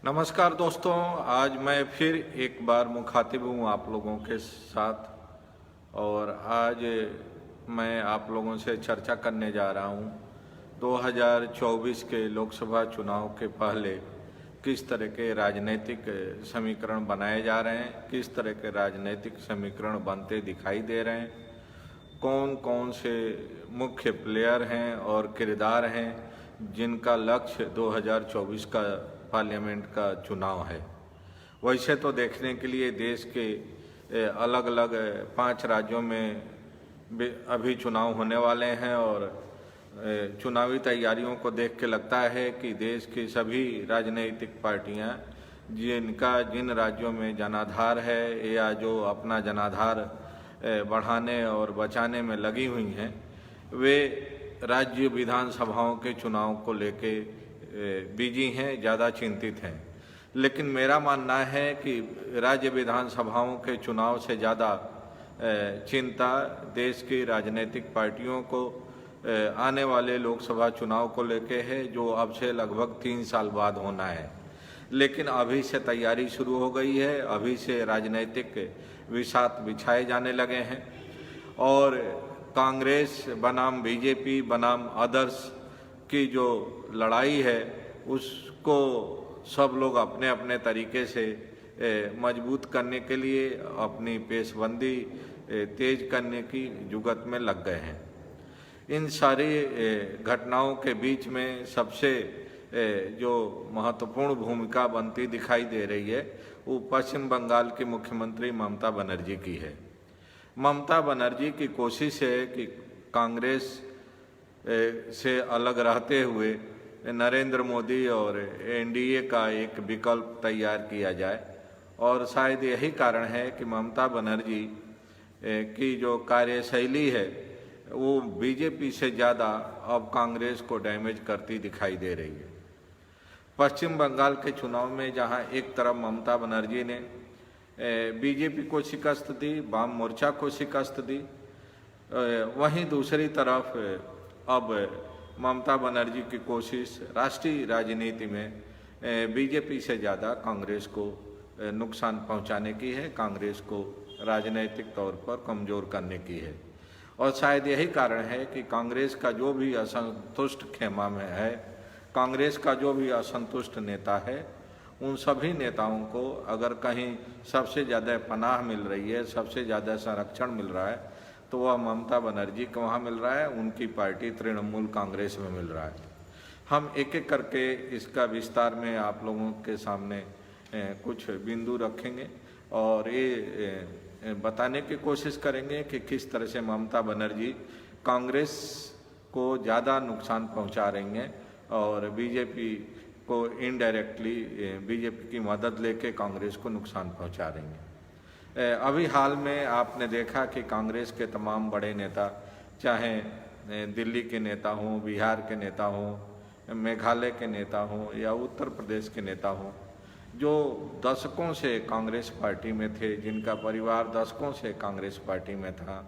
नमस्कार दोस्तों, आज मैं फिर एक बार मुखातिब हूँ आप लोगों के साथ। और आज मैं आप लोगों से चर्चा करने जा रहा हूँ 2024 के लोकसभा चुनाव के पहले किस तरह के राजनीतिक समीकरण बनाए जा रहे हैं, किस तरह के राजनीतिक समीकरण बनते दिखाई दे रहे हैं, कौन कौन से मुख्य प्लेयर हैं और किरदार हैं जिनका लक्ष्य 2024 का पार्लियामेंट का चुनाव है। वैसे तो देखने के लिए देश के अलग अलग 5 राज्यों में अभी चुनाव होने वाले हैं और चुनावी तैयारियों को देख के लगता है कि देश की सभी राजनीतिक पार्टियां जिन राज्यों में जनाधार है या जो अपना जनाधार बढ़ाने और बचाने में लगी हुई हैं, वे राज्य विधानसभाओं के चुनाव को लेके बिजी हैं, ज़्यादा चिंतित हैं। लेकिन मेरा मानना है कि राज्य विधानसभाओं के चुनाव से ज़्यादा चिंता देश की राजनीतिक पार्टियों को आने वाले लोकसभा चुनाव को लेके है, जो अब से लगभग 3 साल बाद होना है। लेकिन अभी से तैयारी शुरू हो गई है, अभी से राजनीतिक विषाद बिछाए जाने लगे हैं और कांग्रेस बनाम बीजेपी बनाम अदर्स की जो लड़ाई है उसको सब लोग अपने अपने तरीके से मजबूत करने के लिए अपनी पेशबंदी तेज करने की जुगत में लग गए हैं। इन सारी घटनाओं के बीच में सबसे जो महत्वपूर्ण भूमिका बनती दिखाई दे रही है वो पश्चिम बंगाल की मुख्यमंत्री ममता बनर्जी की है। ममता बनर्जी की कोशिश है कि कांग्रेस से अलग रहते हुए नरेंद्र मोदी और एनडीए का एक विकल्प तैयार किया जाए और शायद यही कारण है कि ममता बनर्जी की जो कार्यशैली है वो बीजेपी से ज़्यादा अब कांग्रेस को डैमेज करती दिखाई दे रही है। पश्चिम बंगाल के चुनाव में जहां एक तरफ ममता बनर्जी ने बीजेपी को शिकस्त दी, वाम मोर्चा को शिकस्त दी, वहीं दूसरी तरफ अब ममता बनर्जी की कोशिश राष्ट्रीय राजनीति में बीजेपी से ज़्यादा कांग्रेस को नुकसान पहुंचाने की है, कांग्रेस को राजनीतिक तौर पर कमज़ोर करने की है। और शायद यही कारण है कि कांग्रेस का जो भी असंतुष्ट खेमा में है, कांग्रेस का जो भी असंतुष्ट नेता है, उन सभी नेताओं को अगर कहीं सबसे ज़्यादा पनाह मिल रही है, सबसे ज़्यादा संरक्षण मिल रहा है, तो वह ममता बनर्जी को वहाँ मिल रहा है, उनकी पार्टी तृणमूल कांग्रेस में मिल रहा है। हम एक एक करके इसका विस्तार में आप लोगों के सामने कुछ बिंदु रखेंगे और ये बताने की कोशिश करेंगे कि किस तरह से ममता बनर्जी कांग्रेस को ज़्यादा नुकसान पहुंचा रही हैं और बीजेपी को इनडायरेक्टली बीजेपी की मदद लेके कांग्रेस को नुकसान पहुंचा रही हैं। अभी हाल में आपने देखा कि कांग्रेस के तमाम बड़े नेता, चाहे दिल्ली के नेता हों, बिहार के नेता हों, मेघालय के नेता हों या उत्तर प्रदेश के नेता हों, जो दशकों से कांग्रेस पार्टी में थे, जिनका परिवार दशकों से कांग्रेस पार्टी में था,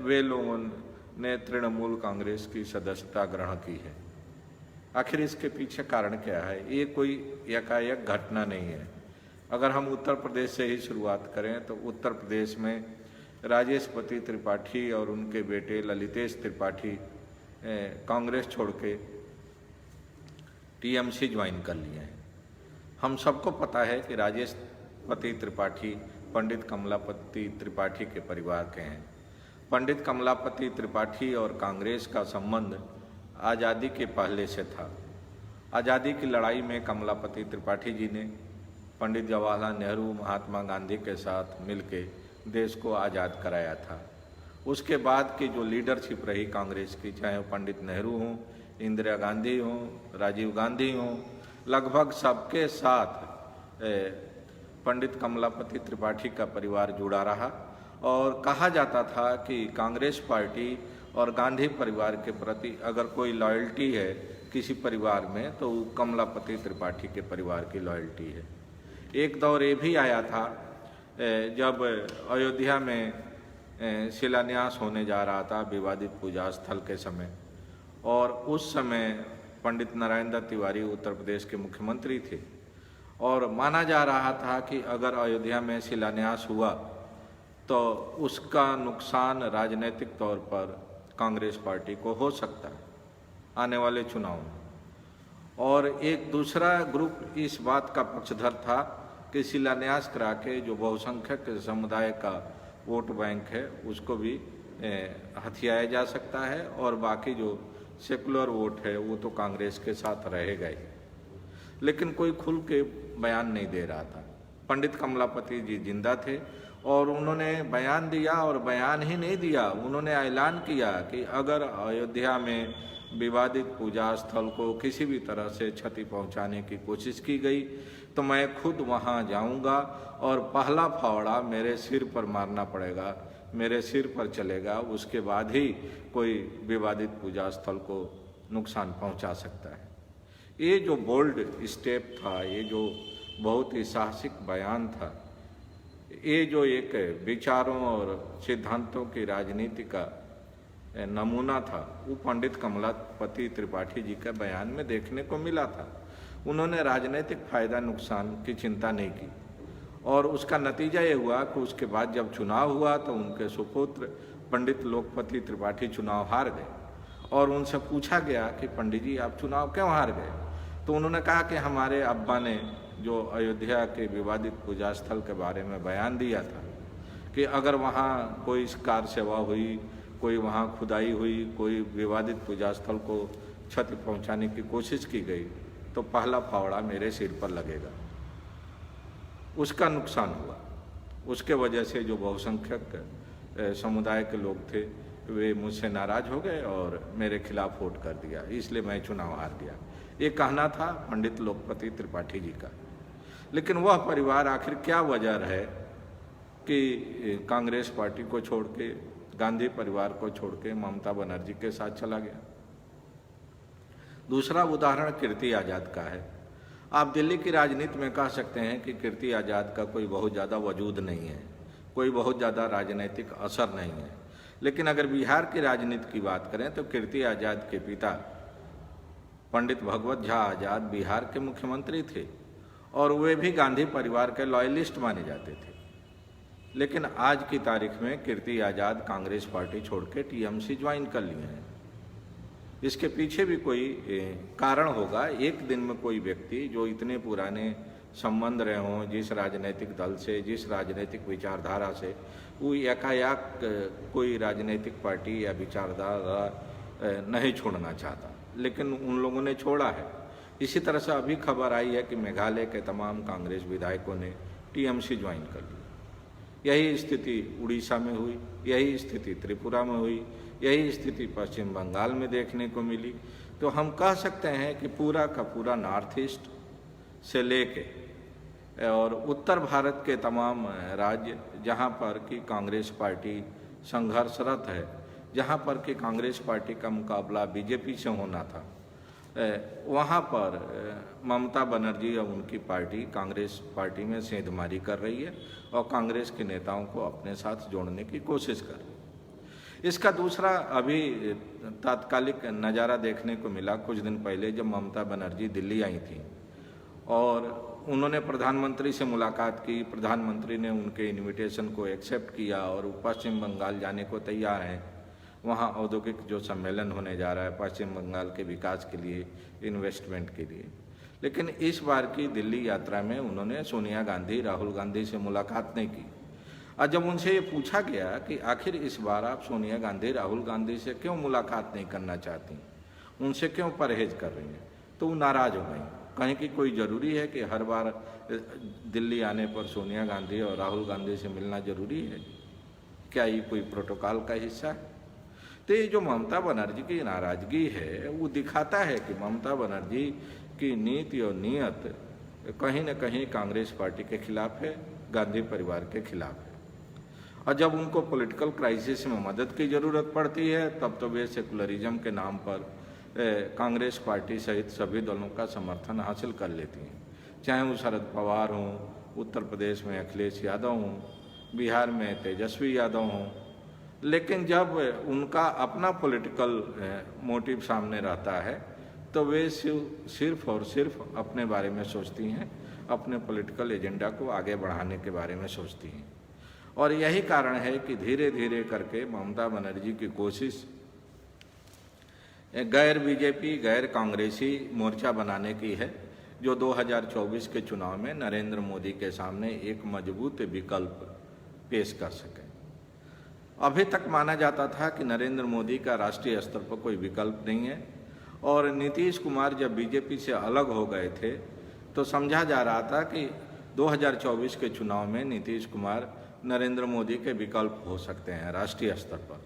वे लोगों ने तृणमूल कांग्रेस की सदस्यता ग्रहण की है। आखिर इसके पीछे कारण क्या है? ये कोई एकाएक घटना नहीं है। अगर हम उत्तर प्रदेश से ही शुरुआत करें तो उत्तर प्रदेश में राजेशपति त्रिपाठी और उनके बेटे ललितेश त्रिपाठी कांग्रेस छोड़ के टीएमसी ज्वाइन कर लिए हैं। हम सबको पता है कि राजेशपति त्रिपाठी पंडित कमलापति त्रिपाठी के परिवार के हैं। पंडित कमलापति त्रिपाठी और कांग्रेस का संबंध आज़ादी के पहले से था। आज़ादी की लड़ाई में कमलापति त्रिपाठी जी ने पंडित जवाहरलाल नेहरू, महात्मा गांधी के साथ मिलके देश को आज़ाद कराया था। उसके बाद की जो लीडरशिप रही कांग्रेस की, चाहे वो पंडित नेहरू हों, इंदिरा गांधी हों, राजीव गांधी हों, लगभग सबके साथ पंडित कमलापति त्रिपाठी का परिवार जुड़ा रहा और कहा जाता था कि कांग्रेस पार्टी और गांधी परिवार के प्रति अगर कोई लॉयल्टी है किसी परिवार में तो वो कमलापति त्रिपाठी के परिवार की लॉयल्टी है। एक दौर ये भी आया था जब अयोध्या में शिलान्यास होने जा रहा था विवादित पूजा स्थल के समय, और उस समय पंडित नारायण दत्त तिवारी उत्तर प्रदेश के मुख्यमंत्री थे और माना जा रहा था कि अगर अयोध्या में शिलान्यास हुआ तो उसका नुकसान राजनीतिक तौर पर कांग्रेस पार्टी को हो सकता है आने वाले चुनाव में। और एक दूसरा ग्रुप इस बात का पक्षधर था कि शिलान्यास करा के जो बहुसंख्यक समुदाय का वोट बैंक है उसको भी हथियाया जा सकता है और बाकी जो सेकुलर वोट है वो तो कांग्रेस के साथ रहेगा ही। लेकिन कोई खुल के बयान नहीं दे रहा था। पंडित कमलापति जी जिंदा थे और उन्होंने बयान दिया, और बयान ही नहीं दिया, उन्होंने ऐलान किया कि अगर अयोध्या में विवादित पूजा स्थल को किसी भी तरह से क्षति पहुंचाने की कोशिश की गई तो मैं खुद वहां जाऊंगा और पहला फावड़ा मेरे सिर पर मारना पड़ेगा, मेरे सिर पर चलेगा, उसके बाद ही कोई विवादित पूजा स्थल को नुकसान पहुंचा सकता है। ये जो बोल्ड स्टेप था, ये जो बहुत ही साहसिक बयान था, ये जो एक विचारों और सिद्धांतों की राजनीति का नमूना था, वो पंडित कमलापति त्रिपाठी जी के बयान में देखने को मिला था। उन्होंने राजनीतिक फायदा नुकसान की चिंता नहीं की और उसका नतीजा ये हुआ कि उसके बाद जब चुनाव हुआ तो उनके सुपुत्र पंडित लोकपति त्रिपाठी चुनाव हार गए और उनसे पूछा गया कि पंडित जी आप चुनाव क्यों हार गए, तो उन्होंने कहा कि हमारे अब्बा ने जो अयोध्या के विवादित पूजा स्थल के बारे में बयान दिया था कि अगर वहाँ कोई कार सेवा हुई, कोई वहाँ खुदाई हुई, कोई विवादित पूजा स्थल को क्षति पहुँचाने की कोशिश की गई तो पहला फावड़ा मेरे सिर पर लगेगा। उसका नुकसान हुआ, उसके वजह से जो बहुसंख्यक समुदाय के लोग थे वे मुझसे नाराज हो गए और मेरे खिलाफ वोट कर दिया, इसलिए मैं चुनाव हार गया। ये कहना था पंडित लोकपति त्रिपाठी जी का। लेकिन वह परिवार आखिर क्या वजह है कि कांग्रेस पार्टी को छोड़ के, गांधी परिवार को छोड़ के ममता बनर्जी के साथ चला गया। दूसरा उदाहरण कीर्ति आज़ाद का है। आप दिल्ली की राजनीति में कह सकते हैं कि कीर्ति आज़ाद का कोई बहुत ज़्यादा वजूद नहीं है, कोई बहुत ज़्यादा राजनीतिक असर नहीं है। लेकिन अगर बिहार की राजनीति की बात करें तो कीर्ति आज़ाद के पिता पंडित भगवत झा आज़ाद बिहार के मुख्यमंत्री थे और वे भी गांधी परिवार के लॉयलिस्ट माने जाते थे। लेकिन आज की तारीख में कीर्ति आज़ाद कांग्रेस पार्टी छोड़ के टीएमसी ज्वाइन कर लिए हैं। इसके पीछे भी कोई कारण होगा। एक दिन में कोई व्यक्ति जो इतने पुराने संबंध रहे हों जिस राजनीतिक दल से, जिस राजनीतिक विचारधारा से, वो एकाएक कोई राजनीतिक पार्टी या विचारधारा नहीं छोड़ना चाहता, लेकिन उन लोगों ने छोड़ा है। इसी तरह से अभी खबर आई है कि मेघालय के तमाम कांग्रेस विधायकों ने टीएमसी ज्वाइन कर लिया। यही स्थिति उड़ीसा में हुई, यही स्थिति त्रिपुरा में हुई, यही स्थिति पश्चिम बंगाल में देखने को मिली। तो हम कह सकते हैं कि पूरा का पूरा नॉर्थ ईस्ट से लेके और उत्तर भारत के तमाम राज्य जहां पर कि कांग्रेस पार्टी संघर्षरत है, जहां पर कि कांग्रेस पार्टी का मुकाबला बीजेपी से होना था, वहां पर ममता बनर्जी और उनकी पार्टी कांग्रेस पार्टी में सेंधमारी कर रही है और कांग्रेस के नेताओं को अपने साथ जोड़ने की कोशिश कर रही है। इसका दूसरा अभी तात्कालिक नज़ारा देखने को मिला कुछ दिन पहले, जब ममता बनर्जी दिल्ली आई थी और उन्होंने प्रधानमंत्री से मुलाकात की। प्रधानमंत्री ने उनके इनविटेशन को एक्सेप्ट किया और वो पश्चिम बंगाल जाने को तैयार हैं। वहाँ औद्योगिक जो सम्मेलन होने जा रहा है पश्चिम बंगाल के विकास के लिए, इन्वेस्टमेंट के लिए। लेकिन इस बार की दिल्ली यात्रा में उन्होंने सोनिया गांधी, राहुल गांधी से मुलाकात नहीं की। और जब उनसे ये पूछा गया कि आखिर इस बार आप सोनिया गांधी, राहुल गांधी से क्यों मुलाकात नहीं करना चाहती, उनसे क्यों परहेज कर रही हैं, तो वो नाराज़ हो गई। कहीं कि कोई ज़रूरी है कि हर बार दिल्ली आने पर सोनिया गांधी और राहुल गांधी से मिलना ज़रूरी है? क्या ये कोई प्रोटोकॉल का हिस्सा है? तो ये जो ममता बनर्जी की नाराज़गी है वो दिखाता है कि ममता बनर्जी की नीति और नीयत कहीं न कहीं कांग्रेस पार्टी के खिलाफ है, गांधी परिवार के खिलाफ है। और जब उनको पॉलिटिकल क्राइसिस में मदद की ज़रूरत पड़ती है तब तो वे सेकुलरिज्म के नाम पर कांग्रेस पार्टी सहित सभी दलों का समर्थन हासिल कर लेती हैं, चाहे वो शरद पवार हों, उत्तर प्रदेश में अखिलेश यादव हों, बिहार में तेजस्वी यादव हों। लेकिन जब उनका अपना पॉलिटिकल मोटिव सामने रहता है तो वे सिर्फ और सिर्फ अपने बारे में सोचती हैं, अपने पॉलिटिकल एजेंडा को आगे बढ़ाने के बारे में सोचती हैं। और यही कारण है कि धीरे धीरे करके ममता बनर्जी की कोशिश गैर बीजेपी, गैर कांग्रेसी मोर्चा बनाने की है, जो 2024 के चुनाव में नरेंद्र मोदी के सामने एक मजबूत विकल्प पेश कर सके। अभी तक माना जाता था कि नरेंद्र मोदी का राष्ट्रीय स्तर पर कोई विकल्प नहीं है, और नीतीश कुमार जब बीजेपी से अलग हो गए थे तो समझा जा रहा था कि 2024 के चुनाव में नीतीश कुमार नरेंद्र मोदी के विकल्प हो सकते हैं राष्ट्रीय स्तर पर।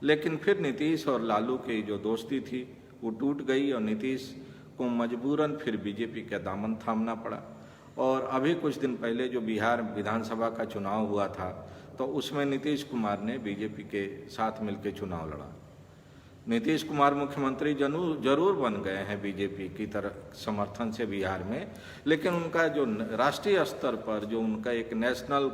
लेकिन फिर नीतीश और लालू की जो दोस्ती थी वो टूट गई और नीतीश को मजबूरन फिर बीजेपी का दामन थामना पड़ा। और अभी कुछ दिन पहले जो बिहार विधानसभा का चुनाव हुआ था तो उसमें नीतीश कुमार ने बीजेपी के साथ मिलकर चुनाव लड़ा। नीतीश कुमार मुख्यमंत्री जरूर बन गए हैं बीजेपी की तरफ समर्थन से बिहार में, लेकिन उनका जो राष्ट्रीय स्तर पर जो उनका एक नेशनल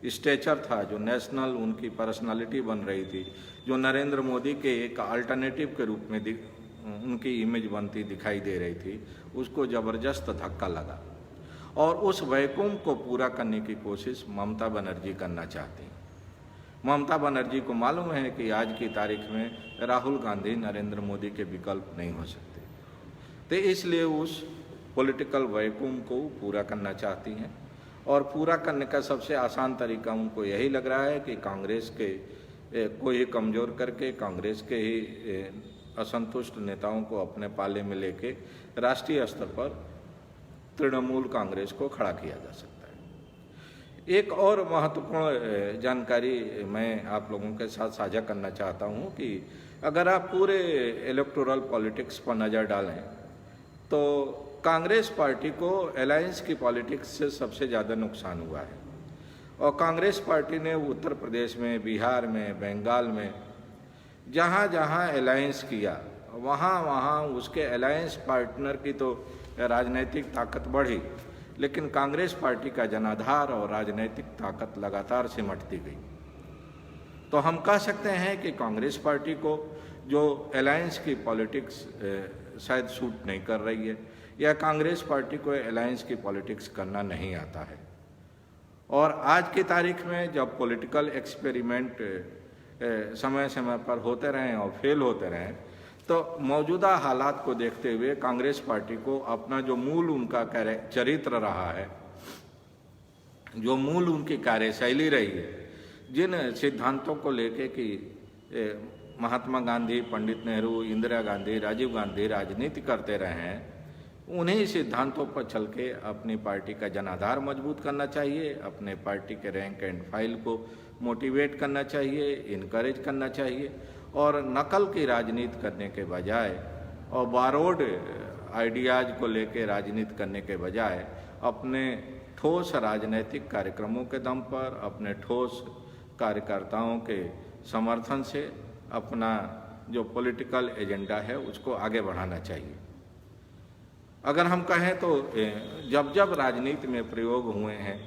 स्टेचर था, जो नेशनल उनकी पर्सनालिटी बन रही थी, जो नरेंद्र मोदी के एक अल्टरनेटिव के रूप में उनकी इमेज बनती दिखाई दे रही थी, उसको ज़बरदस्त धक्का लगा। और उस वैक्यूम को पूरा करने की कोशिश ममता बनर्जी करना चाहती हैं। ममता बनर्जी को मालूम है कि आज की तारीख में राहुल गांधी नरेंद्र मोदी के विकल्प नहीं हो सकते, तो इसलिए उस पॉलिटिकल वैक्यूम को पूरा करना चाहती हैं। और पूरा करने का सबसे आसान तरीका उनको यही लग रहा है कि कांग्रेस के को ही कमज़ोर करके, कांग्रेस के ही असंतुष्ट नेताओं को अपने पाले में लेके राष्ट्रीय स्तर पर तृणमूल कांग्रेस को खड़ा किया जा सकता है। एक और महत्वपूर्ण जानकारी मैं आप लोगों के साथ साझा करना चाहता हूं कि अगर आप पूरे इलेक्टोरल पॉलिटिक्स पर नज़र डालें तो कांग्रेस पार्टी को अलायंस की पॉलिटिक्स से सबसे ज़्यादा नुकसान हुआ है। और कांग्रेस पार्टी ने उत्तर प्रदेश में, बिहार में, बंगाल में जहाँ जहाँ अलायंस किया वहाँ वहाँ उसके अलायंस पार्टनर की तो राजनीतिक ताकत बढ़ी, लेकिन कांग्रेस पार्टी का जनाधार और राजनीतिक ताकत लगातार सिमटती गई। तो हम कह सकते हैं कि कांग्रेस पार्टी को जो अलायंस की पॉलिटिक्स शायद सूट नहीं कर रही है, या कांग्रेस पार्टी को अलायंस की पॉलिटिक्स करना नहीं आता है। और आज की तारीख में जब पॉलिटिकल एक्सपेरिमेंट समय समय पर होते रहें और फेल होते रहें, तो मौजूदा हालात को देखते हुए कांग्रेस पार्टी को अपना जो मूल उनका चरित्र रहा है, जो मूल उनकी कार्यशैली रही है, जिन सिद्धांतों को लेके कि महात्मा गांधी, पंडित नेहरू, इंदिरा गांधी, राजीव गांधी राजनीति करते रहे हैं, उन्हीं सिद्धांतों पर चल के अपनी पार्टी का जनाधार मजबूत करना चाहिए, अपने पार्टी के रैंक एंड फाइल को मोटिवेट करना चाहिए, इनकरेज करना चाहिए, और नकल की राजनीति करने के बजाय और बारोड आइडियाज़ को लेके राजनीति करने के बजाय अपने ठोस राजनीतिक कार्यक्रमों के दम पर, अपने ठोस कार्यकर्ताओं के समर्थन से अपना जो पॉलिटिकल एजेंडा है उसको आगे बढ़ाना चाहिए। अगर हम कहें तो जब जब राजनीति में प्रयोग हुए हैं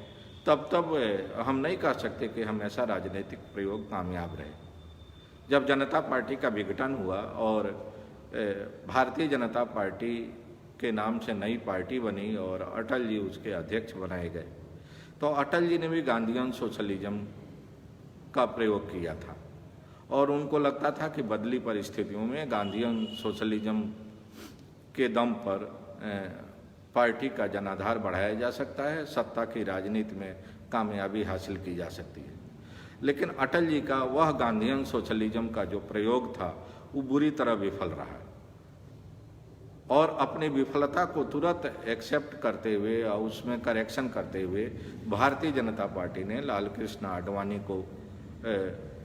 तब तब हम नहीं कह सकते कि हमेशा राजनीतिक प्रयोग कामयाब रहे। जब जनता पार्टी का विघटन हुआ और भारतीय जनता पार्टी के नाम से नई पार्टी बनी और अटल जी उसके अध्यक्ष बनाए गए, तो अटल जी ने भी गांधीयन सोशलिज्म का प्रयोग किया था और उनको लगता था कि बदली परिस्थितियों में गांधीयन सोशलिज्म के दम पर पार्टी का जनाधार बढ़ाया जा सकता है, सत्ता की राजनीति में कामयाबी हासिल की जा सकती है। लेकिन अटल जी का वह गांधीयन सोशलिज्म का जो प्रयोग था वो बुरी तरह विफल रहा और अपनी विफलता को तुरंत एक्सेप्ट करते हुए और उसमें करेक्शन करते हुए भारतीय जनता पार्टी ने लाल कृष्ण आडवाणी को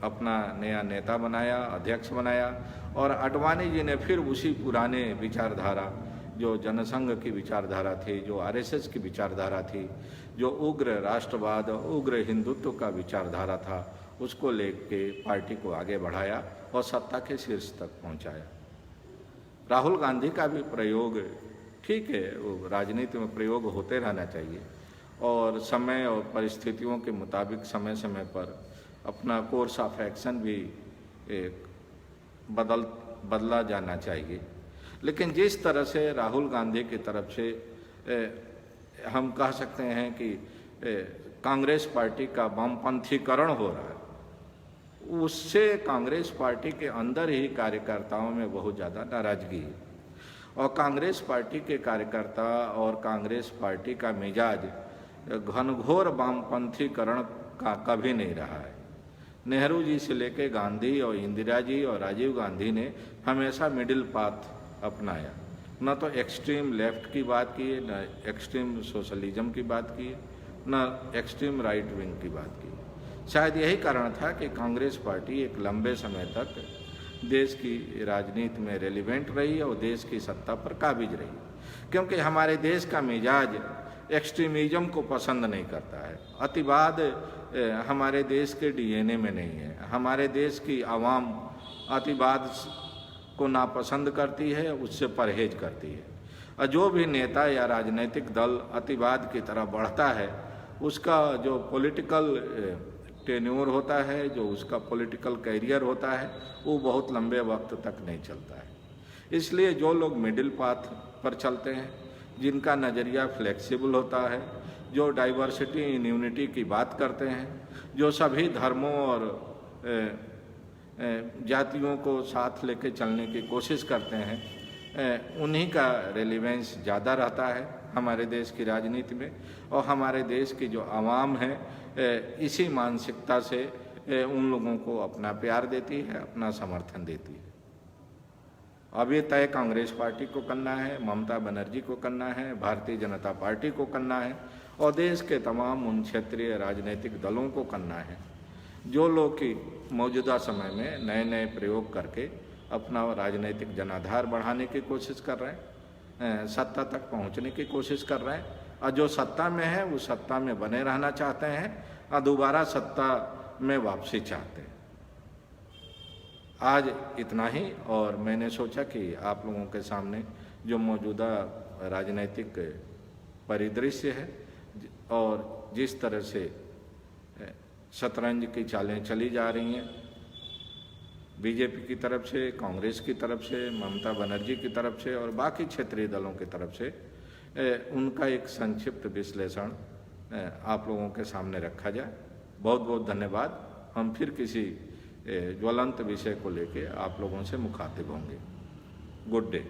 अपना नया नेता बनाया, अध्यक्ष बनाया, और आडवाणी जी ने फिर उसी पुराने विचारधारा, जो जनसंघ की विचारधारा थी, जो आरएसएस की विचारधारा थी, जो उग्र राष्ट्रवाद, उग्र हिंदुत्व का विचारधारा था, उसको लेके पार्टी को आगे बढ़ाया और सत्ता के शीर्ष तक पहुंचाया। राहुल गांधी का भी प्रयोग ठीक है, वो राजनीति में प्रयोग होते रहना चाहिए और समय और परिस्थितियों के मुताबिक समय समय पर अपना कोर्स ऑफ एक्शन भी बदला जाना चाहिए। लेकिन जिस तरह से राहुल गांधी की तरफ से हम कह सकते हैं कि कांग्रेस पार्टी का वामपंथीकरण हो रहा है, उससे कांग्रेस पार्टी के अंदर ही कार्यकर्ताओं में बहुत ज़्यादा नाराजगी है। और कांग्रेस पार्टी के कार्यकर्ता और कांग्रेस पार्टी का मिजाज घनघोर वामपंथीकरण का कभी नहीं रहा है। नेहरू जी से लेकर गांधी और इंदिरा जी और राजीव गांधी ने हमेशा मिडिल पाथ अपनाया, न तो एक्सट्रीम लेफ्ट की बात की है, न एक्सट्रीम सोशलिज्म की बात की है, न एक्सट्रीम राइट विंग की बात की है। शायद यही कारण था कि कांग्रेस पार्टी एक लंबे समय तक देश की राजनीति में रेलिवेंट रही और देश की सत्ता पर काबिज रही, क्योंकि हमारे देश का मिजाज एक्सट्रीमिज्म को पसंद नहीं करता है। अतिवाद हमारे देश के डीएनए में नहीं है। हमारे देश की आवाम अतिवाद को नापसंद करती है, उससे परहेज करती है। और जो भी नेता या राजनीतिक दल अतिवाद की तरफ बढ़ता है, उसका जो पॉलिटिकल टेन्योर होता है, जो उसका पॉलिटिकल कैरियर होता है, वो बहुत लंबे वक्त तक नहीं चलता है। इसलिए जो लोग मिडिल पाथ पर चलते हैं, जिनका नज़रिया फ्लेक्सिबल होता है, जो डाइवर्सिटी इन यूनिटी की बात करते हैं, जो सभी धर्मों और जातियों को साथ लेके चलने की कोशिश करते हैं, उन्हीं का रेलिवेंस ज़्यादा रहता है हमारे देश की राजनीति में। और हमारे देश की जो आवाम है, इसी मानसिकता से उन लोगों को अपना प्यार देती है, अपना समर्थन देती है। अब ये तय कांग्रेस पार्टी को करना है, ममता बनर्जी को करना है, भारतीय जनता पार्टी को करना है और देश के तमाम उन क्षेत्रीय राजनीतिक दलों को करना है जो लोग कि मौजूदा समय में नए नए प्रयोग करके अपना राजनीतिक जनाधार बढ़ाने की कोशिश कर रहे हैं, सत्ता तक पहुंचने की कोशिश कर रहे हैं। और जो सत्ता में है वो सत्ता में बने रहना चाहते हैं और दोबारा सत्ता में वापसी चाहते हैं। आज इतना ही, और मैंने सोचा कि आप लोगों के सामने जो मौजूदा राजनीतिक परिदृश्य है और जिस तरह से शतरंज की चालें चली जा रही हैं, बीजेपी की तरफ से, कांग्रेस की तरफ से, ममता बनर्जी की तरफ से और बाकी क्षेत्रीय दलों की तरफ से, उनका एक संक्षिप्त विश्लेषण आप लोगों के सामने रखा जाए। बहुत बहुत धन्यवाद। हम फिर किसी ज्वलंत विषय को लेकर आप लोगों से मुखातिब होंगे। Good day.